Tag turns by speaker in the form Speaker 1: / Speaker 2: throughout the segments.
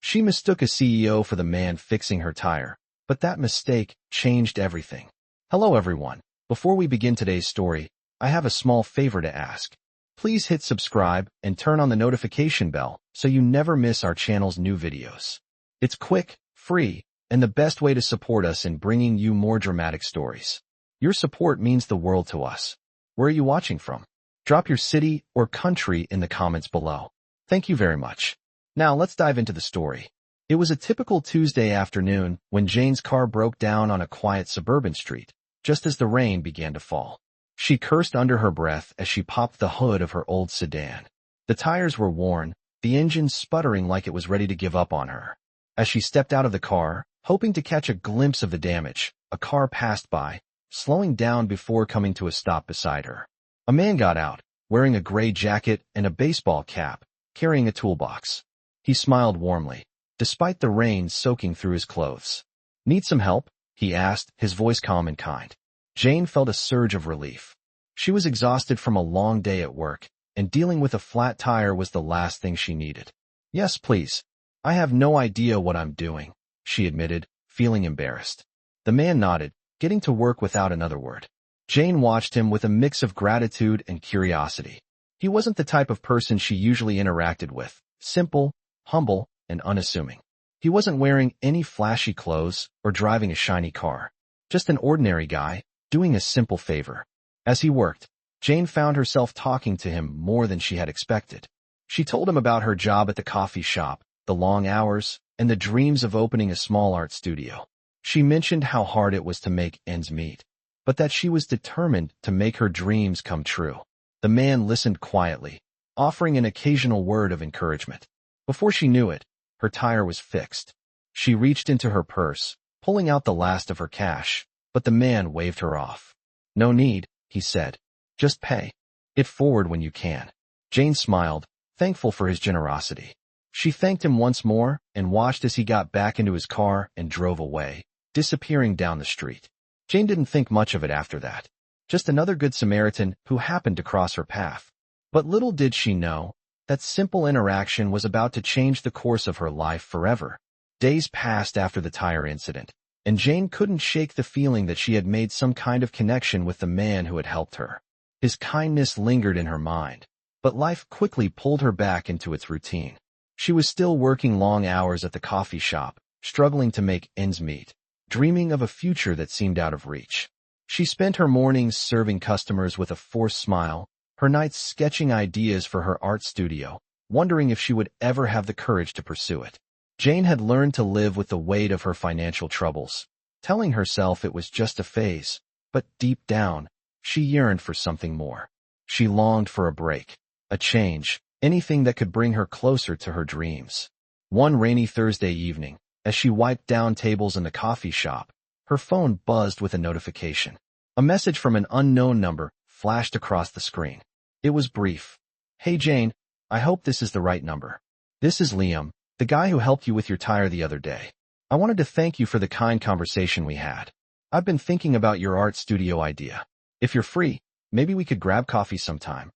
Speaker 1: She mistook a CEO for the man fixing her tire, but that mistake changed everything. Hello everyone. Before we begin today's story, I have a small favor to ask. Please hit subscribe and turn on the notification bell so you never miss our channel's new videos. It's quick, free, and the best way to support us in bringing you more dramatic stories. Your support means the world to us. Where are you watching from? Drop your city or country in the comments below. Thank you very much. Now let's dive into the story. It was a typical Tuesday afternoon when Jane's car broke down on a quiet suburban street, just as the rain began to fall. She cursed under her breath as she popped the hood of her old sedan. The tires were worn, the engine sputtering like it was ready to give up on her. As she stepped out of the car, hoping to catch a glimpse of the damage, a car passed by, slowing down before coming to a stop beside her. A man got out, wearing a gray jacket and a baseball cap, carrying a toolbox. He smiled warmly, despite the rain soaking through his clothes. "Need some help?" he asked, his voice calm and kind. Jane felt a surge of relief. She was exhausted from a long day at work, and dealing with a flat tire was the last thing she needed. "Yes, please. I have no idea what I'm doing," she admitted, feeling embarrassed. The man nodded, getting to work without another word. Jane watched him with a mix of gratitude and curiosity. He wasn't the type of person she usually interacted with, simple, humble, and unassuming. He wasn't wearing any flashy clothes or driving a shiny car. Just an ordinary guy, doing a simple favor. As he worked, Jane found herself talking to him more than she had expected. She told him about her job at the coffee shop, the long hours, and the dreams of opening a small art studio. She mentioned how hard it was to make ends meet, but that she was determined to make her dreams come true. The man listened quietly, offering an occasional word of encouragement. Before she knew it, her tire was fixed. She reached into her purse, pulling out the last of her cash, but the man waved her off. "No need," he said. "Just pay it forward when you can." Jane smiled, thankful for his generosity. She thanked him once more and watched as he got back into his car and drove away, disappearing down the street. Jane didn't think much of it after that. Just another good Samaritan who happened to cross her path. But little did she know, that simple interaction was about to change the course of her life forever. Days passed after the tire incident, and Jane couldn't shake the feeling that she had made some kind of connection with the man who had helped her. His kindness lingered in her mind, but life quickly pulled her back into its routine. She was still working long hours at the coffee shop, struggling to make ends meet, dreaming of a future that seemed out of reach. She spent her mornings serving customers with a forced smile, her nights sketching ideas for her art studio, wondering if she would ever have the courage to pursue it. Jane had learned to live with the weight of her financial troubles, telling herself it was just a phase, but deep down, she yearned for something more. She longed for a break, a change, anything that could bring her closer to her dreams. One rainy Thursday evening, as she wiped down tables in the coffee shop, her phone buzzed with a notification. A message from an unknown number flashed across the screen. It was brief. "Hey Jane, I hope this is the right number. This is Liam, the guy who helped you with your tire the other day. I wanted to thank you for the kind conversation we had. I've been thinking about your art studio idea. If you're free, maybe we could grab coffee sometime."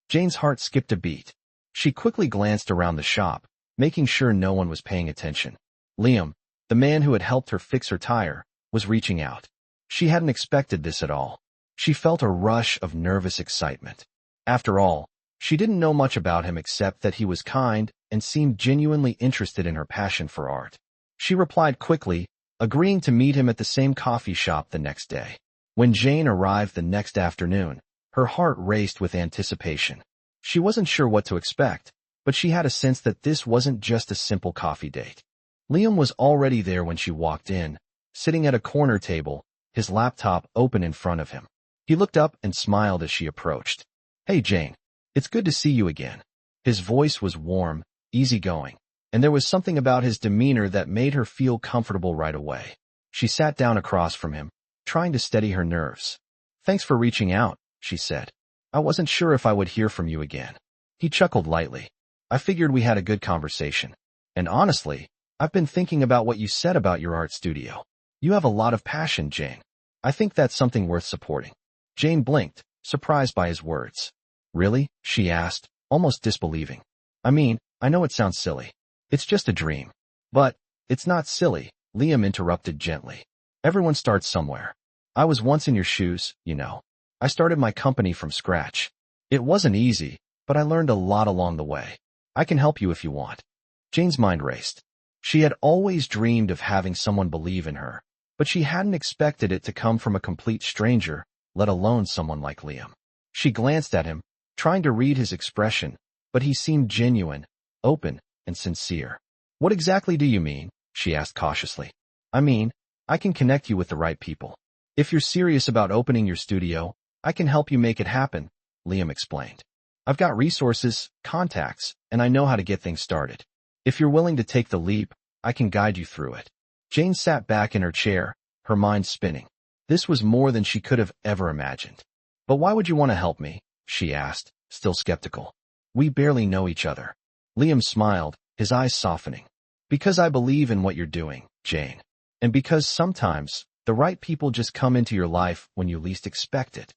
Speaker 1: Jane's heart skipped a beat. She quickly glanced around the shop, making sure no one was paying attention. Liam, the man who had helped her fix her tire, was reaching out. She hadn't expected this at all. She felt a rush of nervous excitement. After all, she didn't know much about him except that he was kind and seemed genuinely interested in her passion for art. She replied quickly, agreeing to meet him at the same coffee shop the next day. When Jane arrived the next afternoon, her heart raced with anticipation. She wasn't sure what to expect, but she had a sense that this wasn't just a simple coffee date. Liam was already there when she walked in, sitting at a corner table, his laptop open in front of him. He looked up and smiled as she approached. "Hey Jane, it's good to see you again." His voice was warm, easygoing, and there was something about his demeanor that made her feel comfortable right away. She sat down across from him, trying to steady her nerves. "Thanks for reaching out," she said. "I wasn't sure if I would hear from you again." He chuckled lightly. "I figured we had a good conversation. And honestly, I've been thinking about what you said about your art studio. You have a lot of passion, Jane. I think that's something worth supporting." Jane blinked, surprised by his words. "Really?" she asked, almost disbelieving. "I mean, I know it sounds silly. It's just a dream. But it's not silly, Liam interrupted gently. Everyone starts somewhere. I was once in your shoes, you know. I started my company from scratch. It wasn't easy, but I learned a lot along the way. I can help you if you want. Jane's mind raced. She had always dreamed of having someone believe in her, but she hadn't expected it to come from a complete stranger, let alone someone like Liam. She glanced at him, trying to read his expression, but he seemed genuine, open, and sincere. What exactly do you mean? She asked cautiously. I mean, I can connect you with the right people. If you're serious about opening your studio, I can help you make it happen, Liam explained. I've got resources, contacts, and I know how to get things started. If you're willing to take the leap, I can guide you through it. Jane sat back in her chair, her mind spinning. This was more than she could have ever imagined. But why would you want to help me? She asked, still skeptical. We barely know each other. Liam smiled, his eyes softening. Because I believe in what you're doing, Jane. And because sometimes, the right people just come into your life when you least expect it.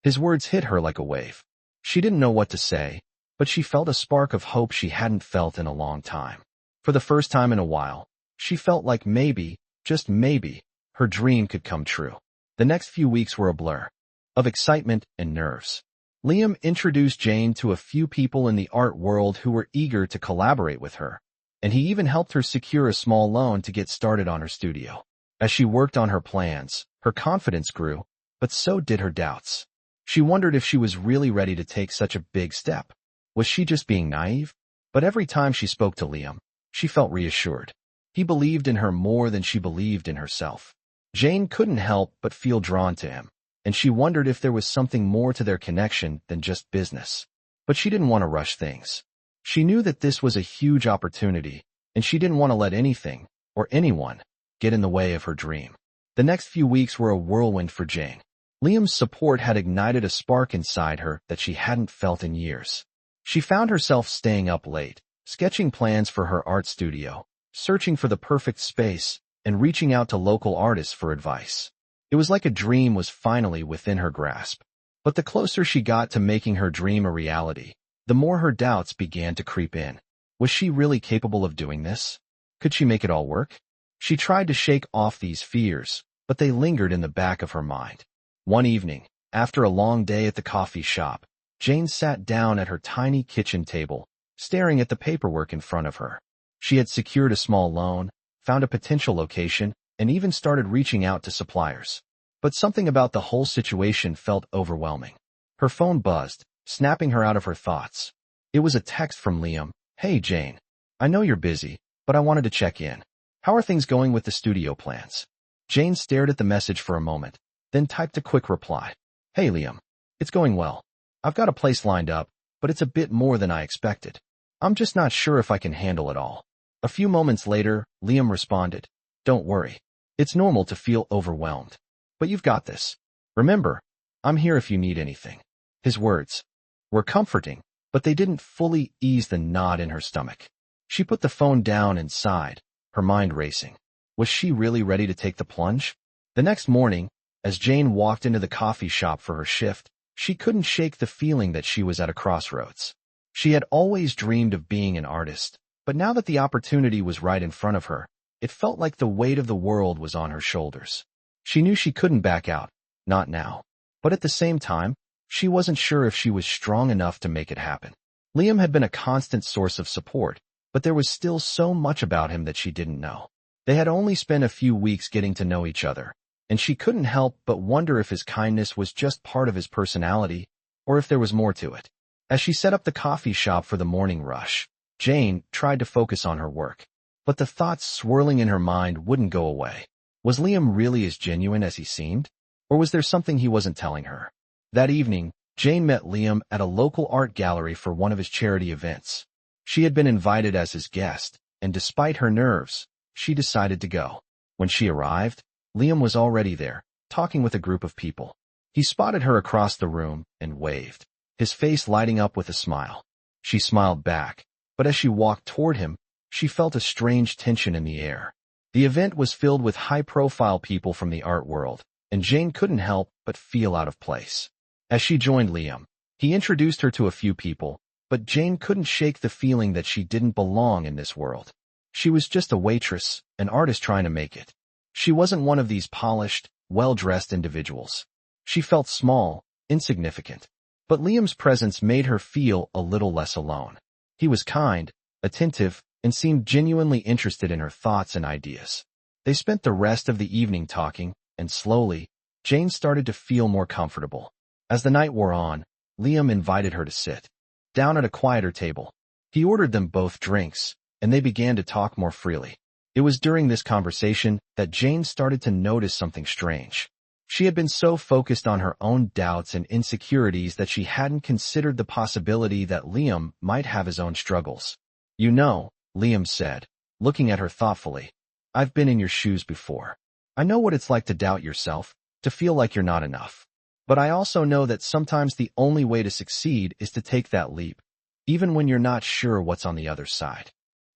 Speaker 1: His words hit her like a wave. She didn't know what to say, but she felt a spark of hope she hadn't felt in a long time. For the first time in a while, she felt like maybe, just maybe, her dream could come true. The next few weeks were a blur of excitement and nerves. Liam introduced Jane to a few people in the art world who were eager to collaborate with her, and he even helped her secure a small loan to get started on her studio. As she worked on her plans, her confidence grew, but so did her doubts. She wondered if she was really ready to take such a big step. Was she just being naive? But every time she spoke to Liam, she felt reassured. He believed in her more than she believed in herself. Jane couldn't help but feel drawn to him, and she wondered if there was something more to their connection than just business. But she didn't want to rush things. She knew that this was a huge opportunity, and she didn't want to let anything, or anyone, get in the way of her dream. The next few weeks were a whirlwind for Jane. Liam's support had ignited a spark inside her that she hadn't felt in years. She found herself staying up late, sketching plans for her art studio, searching for the perfect space, and reaching out to local artists for advice. It was like a dream was finally within her grasp. But the closer she got to making her dream a reality, the more her doubts began to creep in. Was she really capable of doing this? Could she make it all work? She tried to shake off these fears, but they lingered in the back of her mind. One evening, after a long day at the coffee shop, Jane sat down at her tiny kitchen table, staring at the paperwork in front of her. She had secured a small loan, found a potential location, and even started reaching out to suppliers. But something about the whole situation felt overwhelming. Her phone buzzed, snapping her out of her thoughts. It was a text from Liam. Hey Jane, I know you're busy, but I wanted to check in. How are things going with the studio plans? Jane stared at the message for a moment, then typed a quick reply. Hey Liam, it's going well. I've got a place lined up, but it's a bit more than I expected. I'm just not sure if I can handle it all. A few moments later, Liam responded. Don't worry. It's normal to feel overwhelmed. But you've got this. Remember, I'm here if you need anything. His words were comforting, but they didn't fully ease the knot in her stomach. She put the phone down and sighed, her mind racing. Was she really ready to take the plunge? The next morning, as Jane walked into the coffee shop for her shift, she couldn't shake the feeling that she was at a crossroads. She had always dreamed of being an artist, but now that the opportunity was right in front of her, it felt like the weight of the world was on her shoulders. She knew she couldn't back out, not now. But at the same time, she wasn't sure if she was strong enough to make it happen. Liam had been a constant source of support, but there was still so much about him that she didn't know. They had only spent a few weeks getting to know each other, and she couldn't help but wonder if his kindness was just part of his personality, or if there was more to it. As she set up the coffee shop for the morning rush, Jane tried to focus on her work. But the thoughts swirling in her mind wouldn't go away. Was Liam really as genuine as he seemed? Or was there something he wasn't telling her? That evening, Jane met Liam at a local art gallery for one of his charity events. She had been invited as his guest, and despite her nerves, she decided to go. When she arrived, Liam was already there, talking with a group of people. He spotted her across the room and waved, his face lighting up with a smile. She smiled back, but as she walked toward him, she felt a strange tension in the air. The event was filled with high-profile people from the art world, and Jane couldn't help but feel out of place. As she joined Liam, he introduced her to a few people, but Jane couldn't shake the feeling that she didn't belong in this world. She was just a waitress, an artist trying to make it. She wasn't one of these polished, well-dressed individuals. She felt small, insignificant. But Liam's presence made her feel a little less alone. He was kind, attentive, and seemed genuinely interested in her thoughts and ideas. They spent the rest of the evening talking, and slowly, Jane started to feel more comfortable. As the night wore on, Liam invited her to sit down at a quieter table. He ordered them both drinks, and they began to talk more freely. It was during this conversation that Jane started to notice something strange. She had been so focused on her own doubts and insecurities that she hadn't considered the possibility that Liam might have his own struggles. "You know," Liam said, looking at her thoughtfully, "I've been in your shoes before. I know what it's like to doubt yourself, to feel like you're not enough. But I also know that sometimes the only way to succeed is to take that leap, even when you're not sure what's on the other side."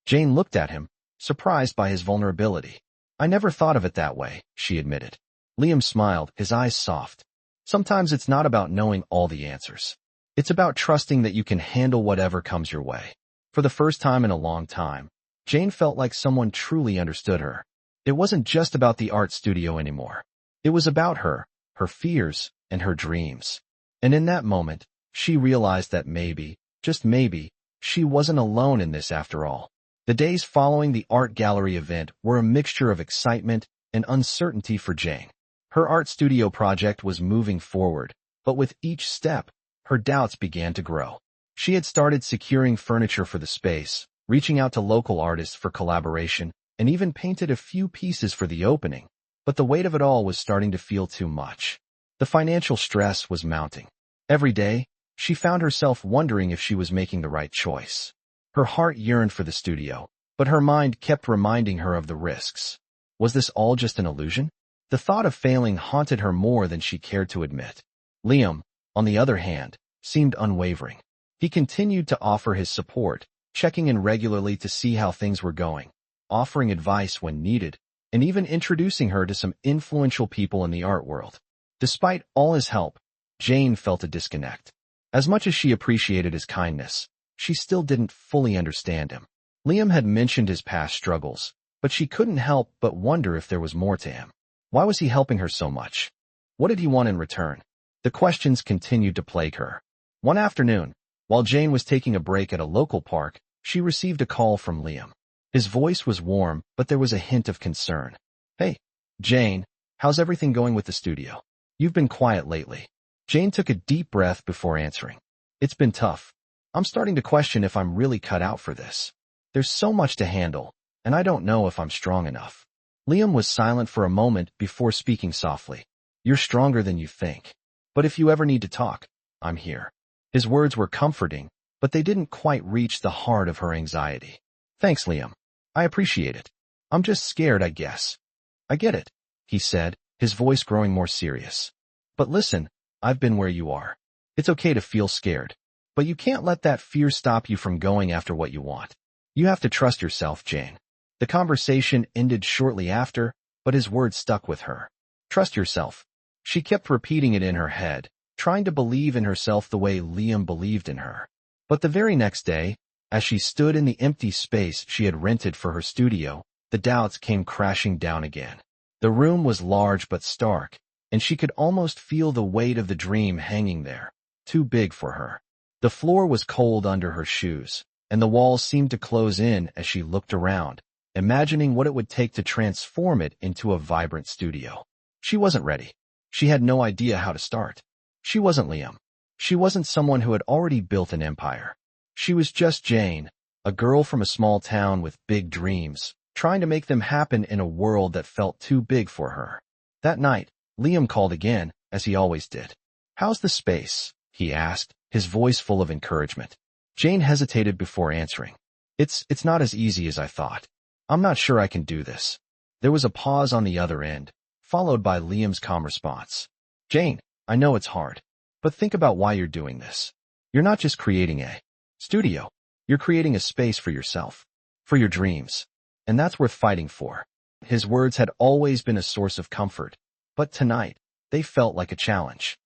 Speaker 1: Jane looked at him, surprised by his vulnerability. "I never thought of it that way," she admitted. Liam smiled, his eyes soft. "Sometimes it's not about knowing all the answers. It's about trusting that you can handle whatever comes your way." For the first time in a long time, Jane felt like someone truly understood her. It wasn't just about the art studio anymore. It was about her fears, and her dreams. And in that moment, she realized that maybe, just maybe, she wasn't alone in this after all. The days following the art gallery event were a mixture of excitement and uncertainty for Jane. Her art studio project was moving forward, but with each step, her doubts began to grow. She had started securing furniture for the space, reaching out to local artists for collaboration, and even painted a few pieces for the opening. But the weight of it all was starting to feel too much. The financial stress was mounting. Every day, she found herself wondering if she was making the right choice. Her heart yearned for the studio, but her mind kept reminding her of the risks. Was this all just an illusion? The thought of failing haunted her more than she cared to admit. Liam, on the other hand, seemed unwavering. He continued to offer his support, checking in regularly to see how things were going, offering advice when needed, and even introducing her to some influential people in the art world. Despite all his help, Jane felt a disconnect. As much as she appreciated his kindness, she still didn't fully understand him. Liam had mentioned his past struggles, but she couldn't help but wonder if there was more to him. Why was he helping her so much? What did he want in return? The questions continued to plague her. One afternoon, while Jane was taking a break at a local park, she received a call from Liam. His voice was warm, but there was a hint of concern. "Hey, Jane, how's everything going with the studio? You've been quiet lately." Jane took a deep breath before answering. "It's been tough. I'm starting to question if I'm really cut out for this. There's so much to handle, and I don't know if I'm strong enough." Liam was silent for a moment before speaking softly. "You're stronger than you think. But if you ever need to talk, I'm here." His words were comforting, but they didn't quite reach the heart of her anxiety. "Thanks, Liam. I appreciate it. I'm just scared, I guess." "I get it," he said, his voice growing more serious. "But listen, I've been where you are. It's okay to feel scared, but you can't let that fear stop you from going after what you want. You have to trust yourself, Jane." The conversation ended shortly after, but his words stuck with her. "Trust yourself." She kept repeating it in her head, trying to believe in herself the way Liam believed in her. But the very next day, as she stood in the empty space she had rented for her studio, the doubts came crashing down again. The room was large but stark, and she could almost feel the weight of the dream hanging there, too big for her. The floor was cold under her shoes, and the walls seemed to close in as she looked around, imagining what it would take to transform it into a vibrant studio. She wasn't ready. She had no idea how to start. She wasn't Liam. She wasn't someone who had already built an empire. She was just Jane, a girl from a small town with big dreams, trying to make them happen in a world that felt too big for her. That night, Liam called again, as he always did. "How's the space?" he asked, his voice full of encouragement. Jane hesitated before answering. It's not as easy as I thought. I'm not sure I can do this." There was a pause on the other end, followed by Liam's calm response. "Jane, I know it's hard, but think about why you're doing this. You're not just creating a studio. You're creating a space for yourself, for your dreams, and that's worth fighting for." His words had always been a source of comfort, but tonight, they felt like a challenge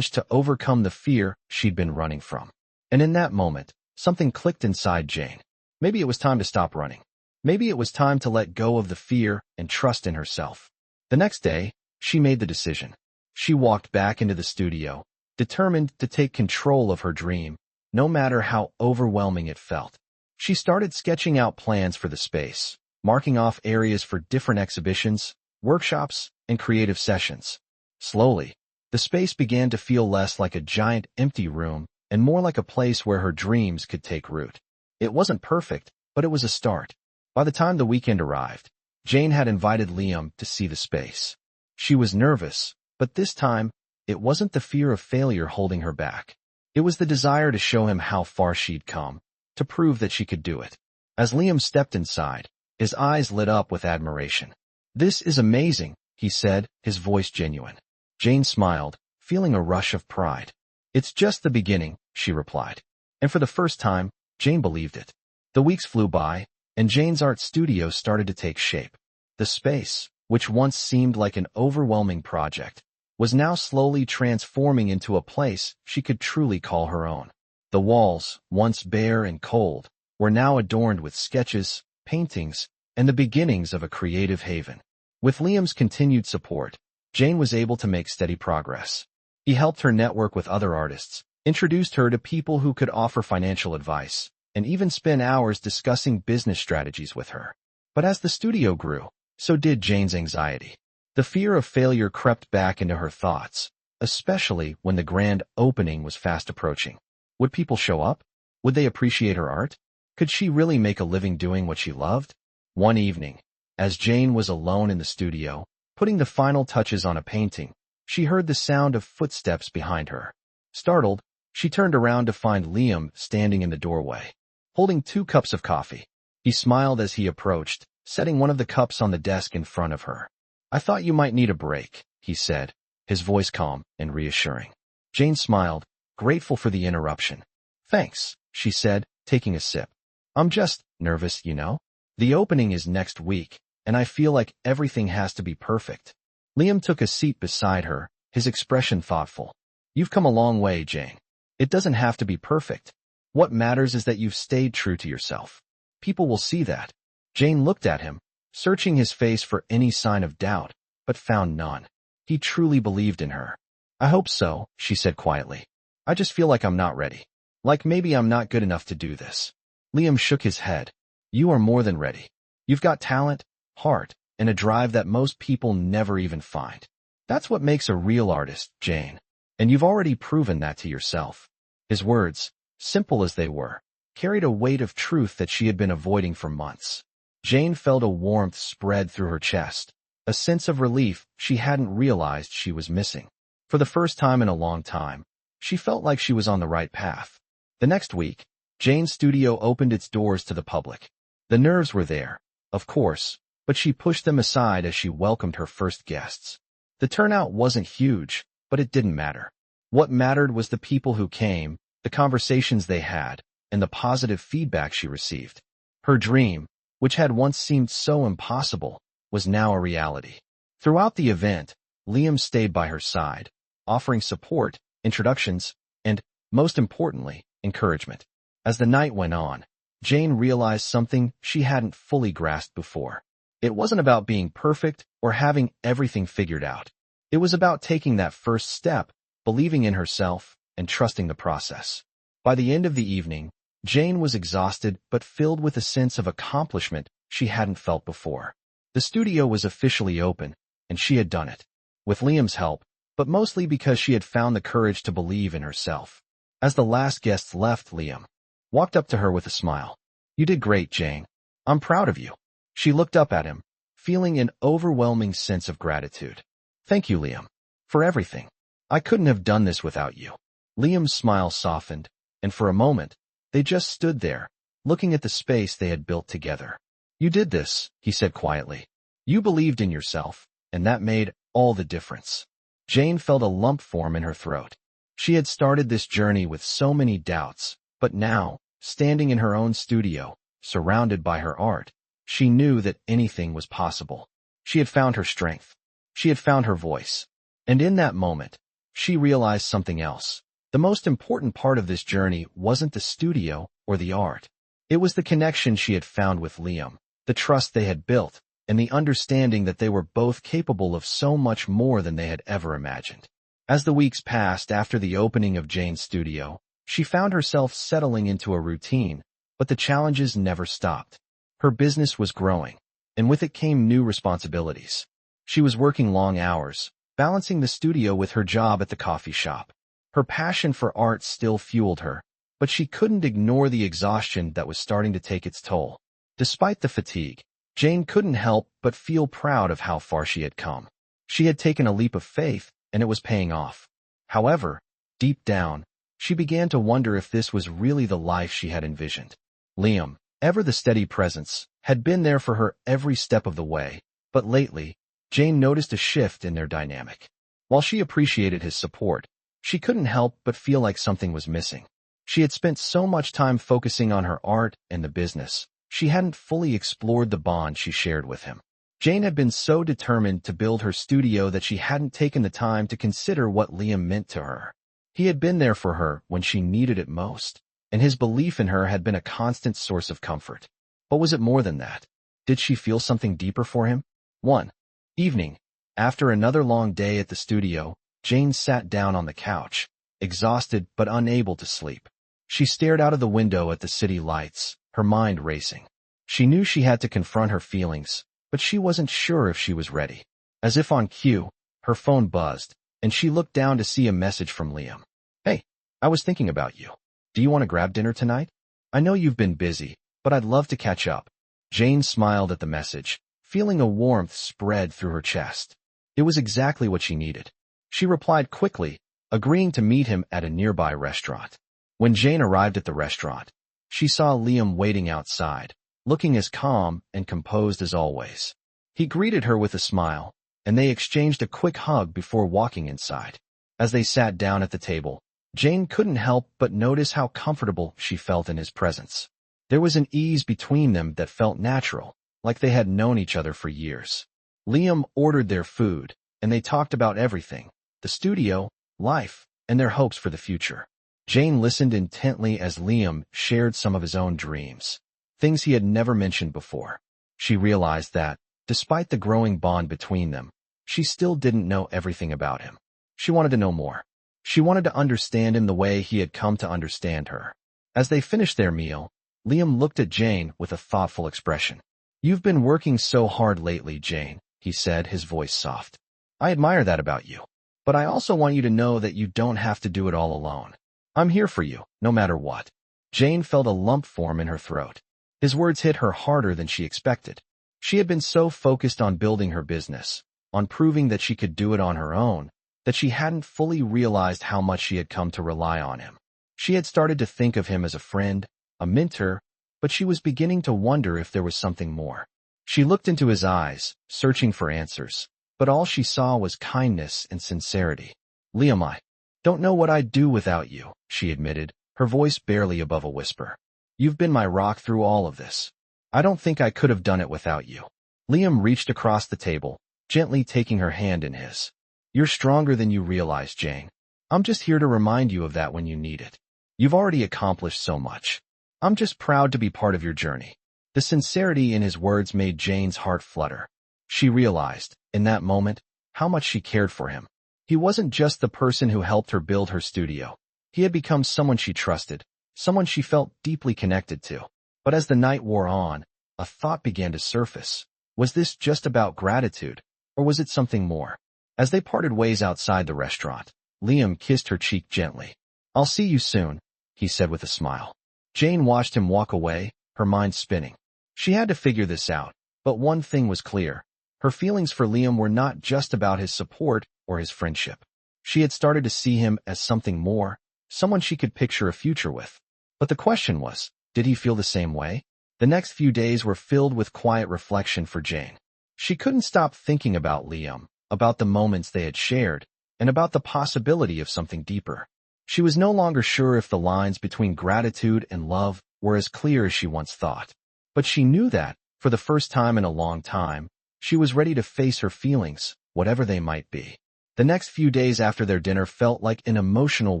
Speaker 1: to overcome the fear she'd been running from. And in that moment, something clicked inside Jane. Maybe it was time to stop running. Maybe it was time to let go of the fear and trust in herself. The next day, she made the decision. She walked back into the studio, determined to take control of her dream, no matter how overwhelming it felt. She started sketching out plans for the space, marking off areas for different exhibitions, workshops, and creative sessions. Slowly, the space began to feel less like a giant empty room and more like a place where her dreams could take root. It wasn't perfect, but it was a start. By the time the weekend arrived, Jane had invited Liam to see the space. She was nervous, but this time, it wasn't the fear of failure holding her back. It was the desire to show him how far she'd come, to prove that she could do it. As Liam stepped inside, his eyes lit up with admiration. "This is amazing," he said, his voice genuine. Jane smiled, feeling a rush of pride. "It's just the beginning," she replied. And for the first time, Jane believed it. The weeks flew by, and Jane's art studio started to take shape. The space, which once seemed like an overwhelming project, was now slowly transforming into a place she could truly call her own. The walls, once bare and cold, were now adorned with sketches, paintings, and the beginnings of a creative haven. With Liam's continued support, Jane was able to make steady progress. He helped her network with other artists, introduced her to people who could offer financial advice, and even spent hours discussing business strategies with her. But as the studio grew, so did Jane's anxiety. The fear of failure crept back into her thoughts, especially when the grand opening was fast approaching. Would people show up? Would they appreciate her art? Could she really make a living doing what she loved? One evening, as Jane was alone in the studio, putting the final touches on a painting, she heard the sound of footsteps behind her. Startled, she turned around to find Liam standing in the doorway, holding 2 cups of coffee. He smiled as he approached, setting one of the cups on the desk in front of her. "I thought you might need a break," he said, his voice calm and reassuring. Jane smiled, grateful for the interruption. "Thanks," she said, taking a sip. "I'm just nervous, you know. The opening is next week, and I feel like everything has to be perfect." Liam took a seat beside her, his expression thoughtful. "You've come a long way, Jane. It doesn't have to be perfect. What matters is that you've stayed true to yourself. People will see that." Jane looked at him, searching his face for any sign of doubt, but found none. He truly believed in her. "I hope so," she said quietly. "I just feel like I'm not ready. Like maybe I'm not good enough to do this." Liam shook his head. "You are more than ready. You've got talent, heart, and a drive that most people never even find. That's what makes a real artist, Jane. And you've already proven that to yourself." His words, simple as they were, carried a weight of truth that she had been avoiding for months. Jane felt a warmth spread through her chest, a sense of relief she hadn't realized she was missing. For the first time in a long time, she felt like she was on the right path. The next week, Jane's studio opened its doors to the public. The nerves were there, of course, but she pushed them aside as she welcomed her first guests. The turnout wasn't huge, but it didn't matter. What mattered was the people who came, the conversations they had, and the positive feedback she received. Her dream, which had once seemed so impossible, was now a reality. Throughout the event, Liam stayed by her side, offering support, introductions, and, most importantly, encouragement. As the night went on, Jane realized something she hadn't fully grasped before. It wasn't about being perfect or having everything figured out. It was about taking that first step, believing in herself, and trusting the process. By the end of the evening, Jane was exhausted but filled with a sense of accomplishment she hadn't felt before. The studio was officially open, and she had done it. With Liam's help, but mostly because she had found the courage to believe in herself. As the last guests left, Liam walked up to her with a smile. "You did great, Jane. I'm proud of you." She looked up at him, feeling an overwhelming sense of gratitude. "Thank you, Liam, for everything. I couldn't have done this without you." Liam's smile softened, and for a moment, they just stood there, looking at the space they had built together. "You did this," he said quietly. "You believed in yourself, and that made all the difference." Jane felt a lump form in her throat. She had started this journey with so many doubts, but now, standing in her own studio, surrounded by her art, she knew that anything was possible. She had found her strength. She had found her voice. And in that moment, she realized something else. The most important part of this journey wasn't the studio or the art. It was the connection she had found with Liam. the trust they had built, and the understanding that they were both capable of so much more than they had ever imagined. As the weeks passed after the opening of Jane's studio, she found herself settling into a routine, but the challenges never stopped. Her business was growing, and with it came new responsibilities. She was working long hours, balancing the studio with her job at the coffee shop. Her passion for art still fueled her, but she couldn't ignore the exhaustion that was starting to take its toll. Despite the fatigue, Jane couldn't help but feel proud of how far she had come. She had taken a leap of faith, and it was paying off. However, deep down, she began to wonder if this was really the life she had envisioned. Liam, ever the steady presence, had been there for her every step of the way, but lately, Jane noticed a shift in their dynamic. While she appreciated his support, she couldn't help but feel like something was missing. She had spent so much time focusing on her art and the business, she hadn't fully explored the bond she shared with him. Jane had been so determined to build her studio that she hadn't taken the time to consider what Liam meant to her. He had been there for her when she needed it most, and his belief in her had been a constant source of comfort. But was it more than that? Did she feel something deeper for him? One evening, after another long day at the studio, Jane sat down on the couch, exhausted but unable to sleep. She stared out of the window at the city lights, her mind racing. She knew she had to confront her feelings, but she wasn't sure if she was ready. As if on cue, her phone buzzed, and she looked down to see a message from Liam. "Hey, I was thinking about you. Do you want to grab dinner tonight? I know you've been busy, but I'd love to catch up." Jane smiled at the message, feeling a warmth spread through her chest. It was exactly what she needed. She replied quickly, agreeing to meet him at a nearby restaurant. When Jane arrived at the restaurant, she saw Liam waiting outside, looking as calm and composed as always. He greeted her with a smile, and they exchanged a quick hug before walking inside. As they sat down at the table, Jane couldn't help but notice how comfortable she felt in his presence. There was an ease between them that felt natural, like they had known each other for years. Liam ordered their food, and they talked about everything: the studio, life, and their hopes for the future. Jane listened intently as Liam shared some of his own dreams, things he had never mentioned before. She realized that, despite the growing bond between them, she still didn't know everything about him. She wanted to know more. She wanted to understand him the way he had come to understand her. As they finished their meal, Liam looked at Jane with a thoughtful expression. "You've been working so hard lately, Jane," he said, his voice soft. "I admire that about you. But I also want you to know that you don't have to do it all alone. I'm here for you, no matter what." Jane felt a lump form in her throat. His words hit her harder than she expected. She had been so focused on building her business, on proving that she could do it on her own, that she hadn't fully realized how much she had come to rely on him. She had started to think of him as a friend, a mentor, but she was beginning to wonder if there was something more. She looked into his eyes, searching for answers, but all she saw was kindness and sincerity. "Liam, I don't know what I'd do without you," she admitted, her voice barely above a whisper. "You've been my rock through all of this. I don't think I could have done it without you." Liam reached across the table, gently taking her hand in his. "You're stronger than you realize, Jane. I'm just here to remind you of that when you need it. You've already accomplished so much. I'm just proud to be part of your journey." The sincerity in his words made Jane's heart flutter. She realized, in that moment, how much she cared for him. He wasn't just the person who helped her build her studio. He had become someone she trusted, someone she felt deeply connected to. But as the night wore on, a thought began to surface. Was this just about gratitude, or was it something more? As they parted ways outside the restaurant, Liam kissed her cheek gently. "I'll see you soon," he said with a smile. Jane watched him walk away, her mind spinning. She had to figure this out, but one thing was clear. Her feelings for Liam were not just about his support or his friendship. She had started to see him as something more, someone she could picture a future with. But the question was, did he feel the same way? The next few days were filled with quiet reflection for Jane. She couldn't stop thinking about Liam, about the moments they had shared, and about the possibility of something deeper. She was no longer sure if the lines between gratitude and love were as clear as she once thought. But she knew that, for the first time in a long time, she was ready to face her feelings, whatever they might be. The next few days after their dinner felt like an emotional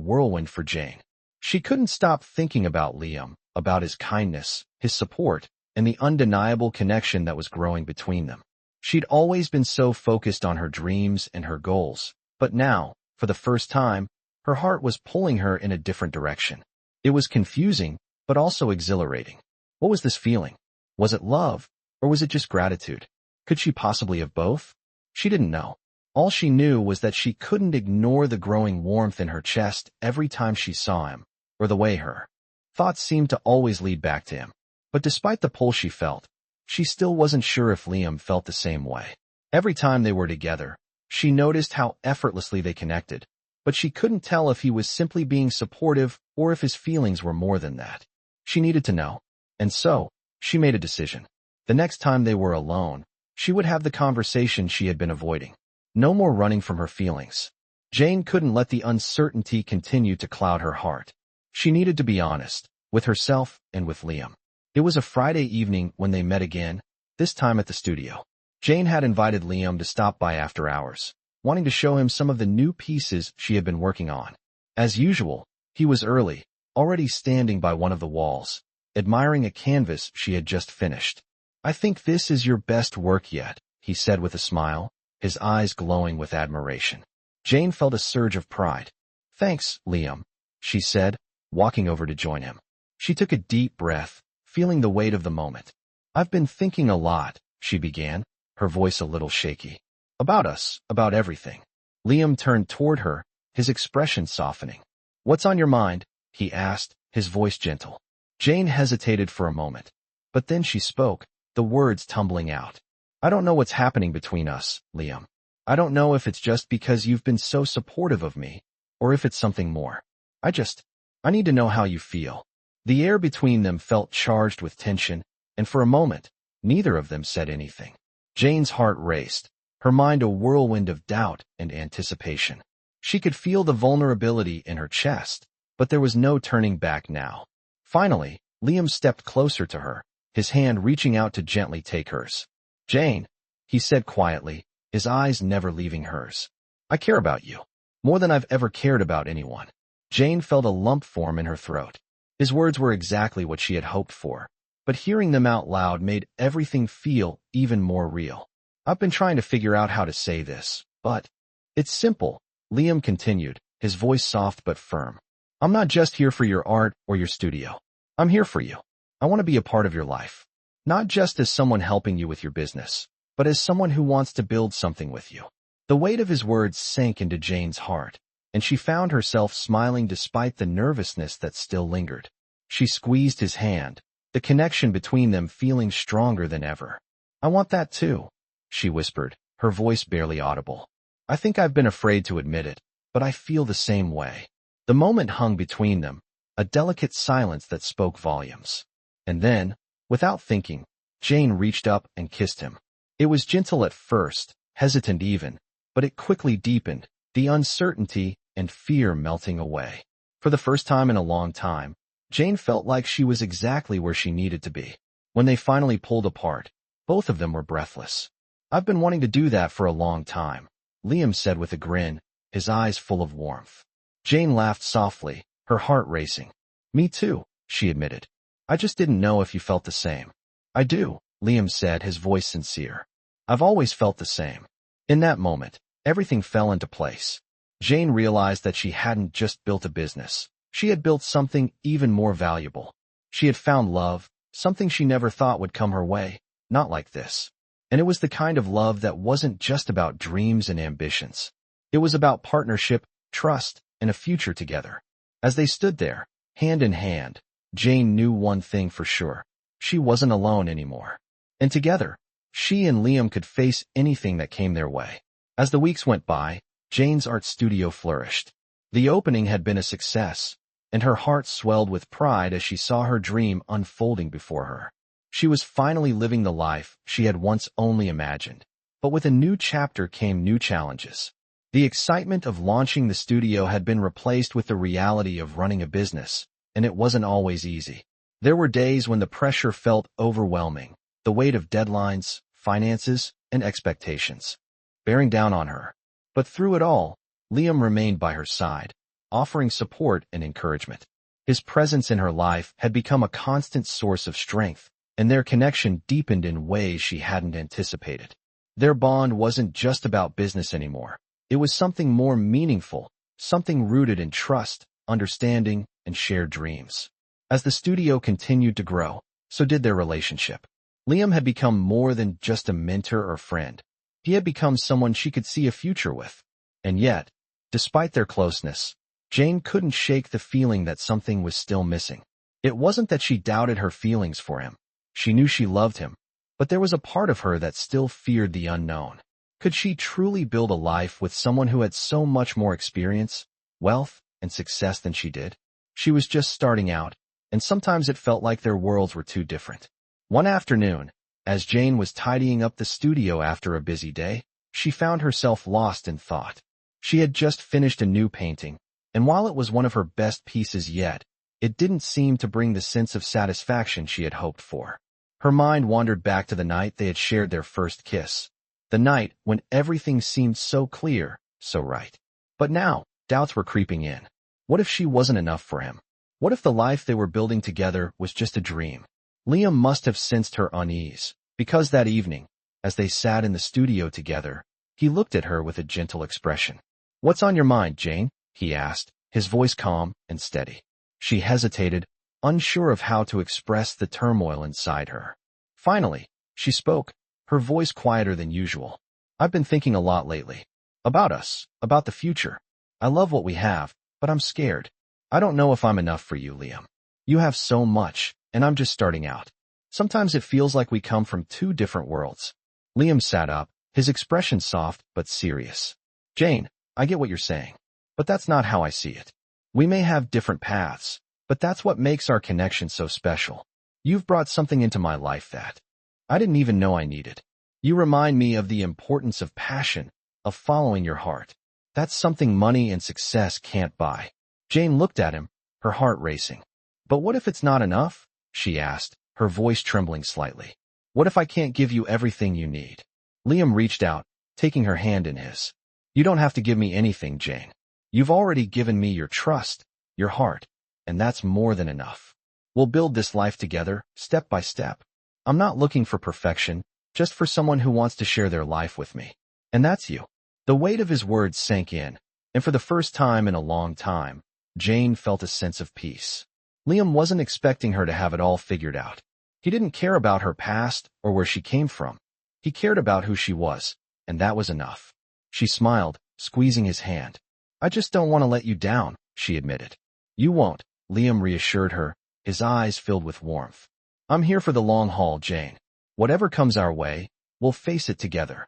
Speaker 1: whirlwind for Jane. She couldn't stop thinking about Liam, about his kindness, his support, and the undeniable connection that was growing between them. She'd always been so focused on her dreams and her goals, but now, for the first time, her heart was pulling her in a different direction. It was confusing, but also exhilarating. What was this feeling? Was it love, or was it just gratitude? Could she possibly have both? She didn't know. All she knew was that she couldn't ignore the growing warmth in her chest every time she saw him, or the way her thoughts seemed to always lead back to him. But despite the pull she felt, she still wasn't sure if Liam felt the same way. Every time they were together, she noticed how effortlessly they connected, but she couldn't tell if he was simply being supportive or if his feelings were more than that. She needed to know. And so, she made a decision. The next time they were alone, she would have the conversation she had been avoiding. No more running from her feelings. Jane couldn't let the uncertainty continue to cloud her heart. She needed to be honest, with herself and with Liam. It was a Friday evening when they met again, this time at the studio. Jane had invited Liam to stop by after hours, wanting to show him some of the new pieces she had been working on. As usual, he was early, already standing by one of the walls, admiring a canvas she had just finished. "I think this is your best work yet," he said with a smile, his eyes glowing with admiration. Jane felt a surge of pride. "Thanks, Liam," she said, walking over to join him. She took a deep breath, feeling the weight of the moment. "I've been thinking a lot," she began, her voice a little shaky. "About us, about everything." Liam turned toward her, his expression softening. "What's on your mind?" he asked, his voice gentle. Jane hesitated for a moment, but then she spoke, the words tumbling out. "I don't know what's happening between us, Liam. I don't know if it's just because you've been so supportive of me, or if it's something more. I need to know how you feel." The air between them felt charged with tension, and for a moment, neither of them said anything. Jane's heart raced, her mind a whirlwind of doubt and anticipation. She could feel the vulnerability in her chest, but there was no turning back now. Finally, Liam stepped closer to her, his hand reaching out to gently take hers. "Jane," he said quietly, his eyes never leaving hers. "I care about you, more than I've ever cared about anyone." Jane felt a lump form in her throat. His words were exactly what she had hoped for, but hearing them out loud made everything feel even more real. "I've been trying to figure out how to say this, but it's simple," Liam continued, his voice soft but firm. "I'm not just here for your art or your studio. I'm here for you. I want to be a part of your life. Not just as someone helping you with your business, but as someone who wants to build something with you." The weight of his words sank into Jane's heart, and she found herself smiling despite the nervousness that still lingered. She squeezed his hand, the connection between them feeling stronger than ever. "I want that too," she whispered, her voice barely audible. "I think I've been afraid to admit it, but I feel the same way." The moment hung between them, a delicate silence that spoke volumes. And then, without thinking, Jane reached up and kissed him. It was gentle at first, hesitant even, but it quickly deepened, the uncertainty and fear melting away. For the first time in a long time, Jane felt like she was exactly where she needed to be. When they finally pulled apart, both of them were breathless. "I've been wanting to do that for a long time," Liam said with a grin, his eyes full of warmth. Jane laughed softly, her heart racing. "Me too," she admitted. "I just didn't know if you felt the same." "I do," Liam said, his voice sincere. "I've always felt the same." In that moment, everything fell into place. Jane realized that she hadn't just built a business. She had built something even more valuable. She had found love, something she never thought would come her way, not like this. And it was the kind of love that wasn't just about dreams and ambitions. It was about partnership, trust, and a future together. As they stood there, hand in hand, Jane knew one thing for sure. She wasn't alone anymore. And together, she and Liam could face anything that came their way. As the weeks went by, Jane's art studio flourished. The opening had been a success, and her heart swelled with pride as she saw her dream unfolding before her. She was finally living the life she had once only imagined. But with a new chapter came new challenges. The excitement of launching the studio had been replaced with the reality of running a business, and it wasn't always easy. There were days when the pressure felt overwhelming, the weight of deadlines, finances, and expectations bearing down on her. But through it all, Liam remained by her side, offering support and encouragement. His presence in her life had become a constant source of strength, and their connection deepened in ways she hadn't anticipated. Their bond wasn't just about business anymore. It was something more meaningful, something rooted in trust, understanding, and shared dreams. As the studio continued to grow, so did their relationship. Liam had become more than just a mentor or friend. He had become someone she could see a future with. And yet, despite their closeness, Jane couldn't shake the feeling that something was still missing. It wasn't that she doubted her feelings for him. She knew she loved him, but there was a part of her that still feared the unknown. Could she truly build a life with someone who had so much more experience, wealth, and success than she did? She was just starting out, and sometimes it felt like their worlds were too different. One afternoon, as Jane was tidying up the studio after a busy day, she found herself lost in thought. She had just finished a new painting, and while it was one of her best pieces yet, it didn't seem to bring the sense of satisfaction she had hoped for. Her mind wandered back to the night they had shared their first kiss. The night when everything seemed so clear, so right. But now, doubts were creeping in. What if she wasn't enough for him? What if the life they were building together was just a dream? Liam must have sensed her unease, because that evening, as they sat in the studio together, he looked at her with a gentle expression. "What's on your mind, Jane?" he asked, his voice calm and steady. She hesitated, unsure of how to express the turmoil inside her. Finally, she spoke, her voice quieter than usual. "I've been thinking a lot lately. About us, about the future. I love what we have, but I'm scared. I don't know if I'm enough for you, Liam. You have so much, and I'm just starting out. Sometimes it feels like we come from two different worlds." Liam sat up, his expression soft but serious. "Jane, I get what you're saying, but that's not how I see it. We may have different paths, but that's what makes our connection so special. You've brought something into my life that I didn't even know I needed. You remind me of the importance of passion, of following your heart. That's something money and success can't buy." Jane looked at him, her heart racing. "But what if it's not enough?" she asked, her voice trembling slightly. "What if I can't give you everything you need?" Liam reached out, taking her hand in his. "You don't have to give me anything, Jane. You've already given me your trust, your heart, and that's more than enough. We'll build this life together, step by step. I'm not looking for perfection, just for someone who wants to share their life with me. And that's you." The weight of his words sank in, and for the first time in a long time, Jane felt a sense of peace. Liam wasn't expecting her to have it all figured out. He didn't care about her past or where she came from. He cared about who she was, and that was enough. She smiled, squeezing his hand. "I just don't want to let you down," she admitted. "You won't," Liam reassured her, his eyes filled with warmth. "I'm here for the long haul, Jane. Whatever comes our way, we'll face it together."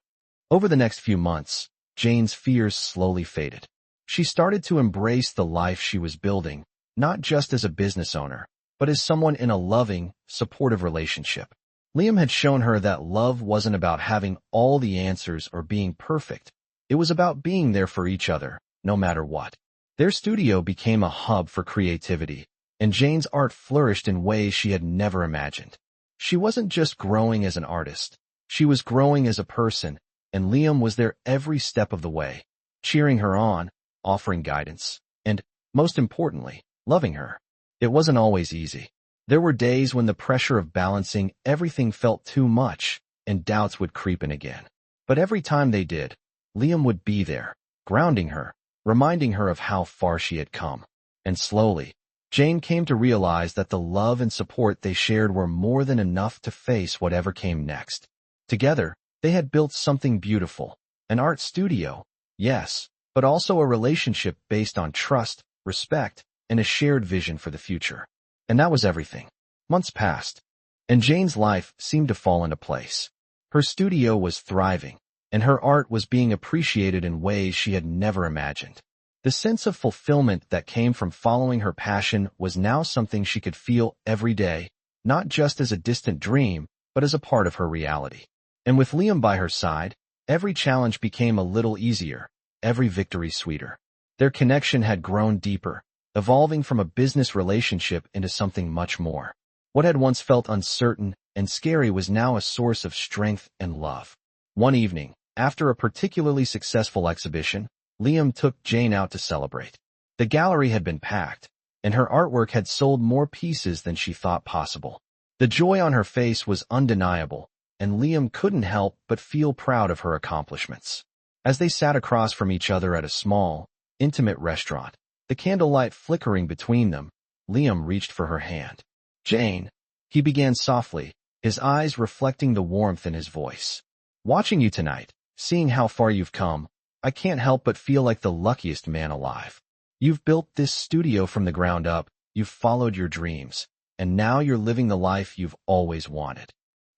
Speaker 1: Over the next few months, Jane's fears slowly faded. She started to embrace the life she was building, not just as a business owner, but as someone in a loving, supportive relationship. Liam had shown her that love wasn't about having all the answers or being perfect. It was about being there for each other, no matter what. Their studio became a hub for creativity, and Jane's art flourished in ways she had never imagined. She wasn't just growing as an artist. She was growing as a person, and Liam was there every step of the way, cheering her on, offering guidance, and, most importantly, loving her. It wasn't always easy. There were days when the pressure of balancing everything felt too much, and doubts would creep in again. But every time they did, Liam would be there, grounding her, reminding her of how far she had come. And slowly, Jane came to realize that the love and support they shared were more than enough to face whatever came next. Together, they had built something beautiful, an art studio, yes, but also a relationship based on trust, respect, and a shared vision for the future. And that was everything. Months passed, and Jane's life seemed to fall into place. Her studio was thriving, and her art was being appreciated in ways she had never imagined. The sense of fulfillment that came from following her passion was now something she could feel every day, not just as a distant dream, but as a part of her reality. And with Liam by her side, every challenge became a little easier, every victory sweeter. Their connection had grown deeper, evolving from a business relationship into something much more. What had once felt uncertain and scary was now a source of strength and love. One evening, after a particularly successful exhibition, Liam took Jane out to celebrate. The gallery had been packed, and her artwork had sold more pieces than she thought possible. The joy on her face was undeniable, and Liam couldn't help but feel proud of her accomplishments. As they sat across from each other at a small, intimate restaurant, the candlelight flickering between them, Liam reached for her hand. "Jane," he began softly, his eyes reflecting the warmth in his voice. "Watching you tonight, seeing how far you've come, I can't help but feel like the luckiest man alive. You've built this studio from the ground up, you've followed your dreams, and now you're living the life you've always wanted."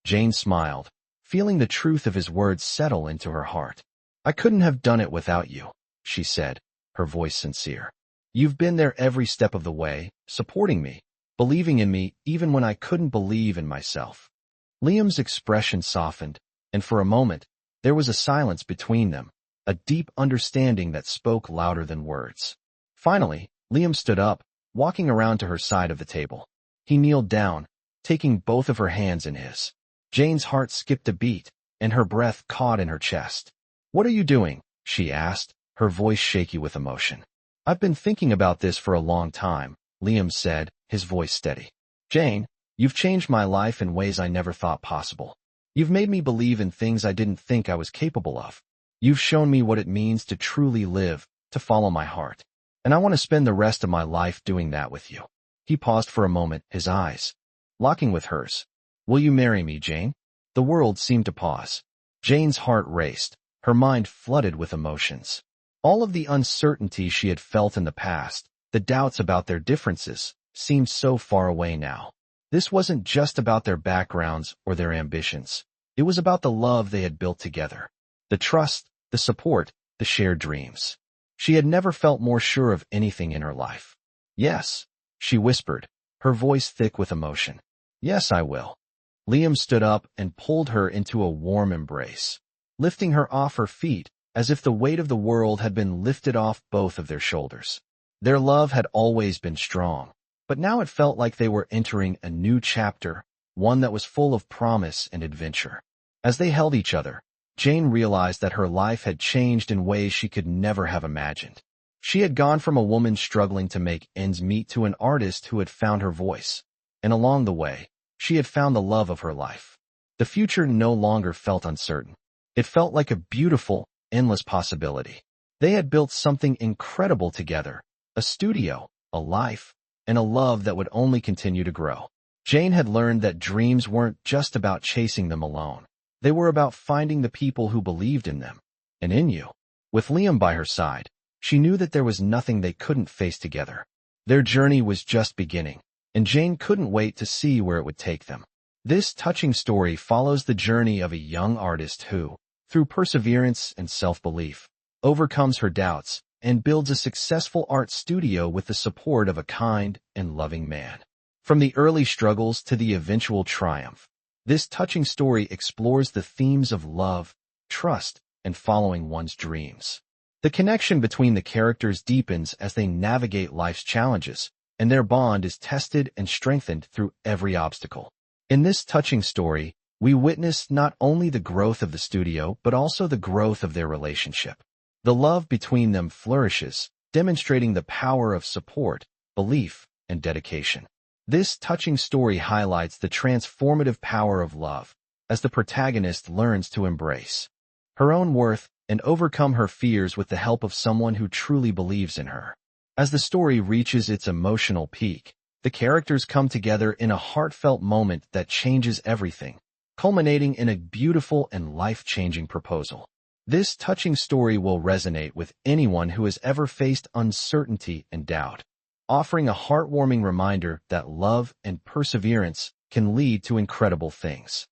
Speaker 1: Jane smiled, feeling the truth of his words settle into her heart. "I couldn't have done it without you," she said, her voice sincere. "You've been there every step of the way, supporting me, believing in me even when I couldn't believe in myself." Liam's expression softened, and for a moment, there was a silence between them, a deep understanding that spoke louder than words. Finally, Liam stood up, walking around to her side of the table. He kneeled down, taking both of her hands in his. Jane's heart skipped a beat, and her breath caught in her chest. "What are you doing?" she asked, her voice shaky with emotion. "I've been thinking about this for a long time," Liam said, his voice steady. "Jane, you've changed my life in ways I never thought possible. You've made me believe in things I didn't think I was capable of. You've shown me what it means to truly live, to follow my heart. And I want to spend the rest of my life doing that with you." He paused for a moment, his eyes locking with hers. "Will you marry me, Jane?" The world seemed to pause. Jane's heart raced, her mind flooded with emotions. All of the uncertainty she had felt in the past, the doubts about their differences, seemed so far away now. This wasn't just about their backgrounds or their ambitions. It was about the love they had built together. The trust, the support, the shared dreams. She had never felt more sure of anything in her life. "Yes," she whispered, her voice thick with emotion. "Yes, I will." Liam stood up and pulled her into a warm embrace, lifting her off her feet as if the weight of the world had been lifted off both of their shoulders. Their love had always been strong, but now it felt like they were entering a new chapter, one that was full of promise and adventure. As they held each other, Jane realized that her life had changed in ways she could never have imagined. She had gone from a woman struggling to make ends meet to an artist who had found her voice, and along the way, she had found the love of her life. The future no longer felt uncertain. It felt like a beautiful, endless possibility. They had built something incredible together, a studio, a life, and a love that would only continue to grow. Jane had learned that dreams weren't just about chasing them alone. They were about finding the people who believed in them, and in you. With Liam by her side, she knew that there was nothing they couldn't face together. Their journey was just beginning, and Jane couldn't wait to see where it would take them. This touching story follows the journey of a young artist who, through perseverance and self-belief, overcomes her doubts and builds a successful art studio with the support of a kind and loving man. From the early struggles to the eventual triumph, this touching story explores the themes of love, trust, and following one's dreams. The connection between the characters deepens as they navigate life's challenges, and their bond is tested and strengthened through every obstacle. In this touching story, we witness not only the growth of the studio, but also the growth of their relationship. The love between them flourishes, demonstrating the power of support, belief, and dedication. This touching story highlights the transformative power of love, as the protagonist learns to embrace her own worth and overcome her fears with the help of someone who truly believes in her. As the story reaches its emotional peak, the characters come together in a heartfelt moment that changes everything, culminating in a beautiful and life-changing proposal. This touching story will resonate with anyone who has ever faced uncertainty and doubt, offering a heartwarming reminder that love and perseverance can lead to incredible things.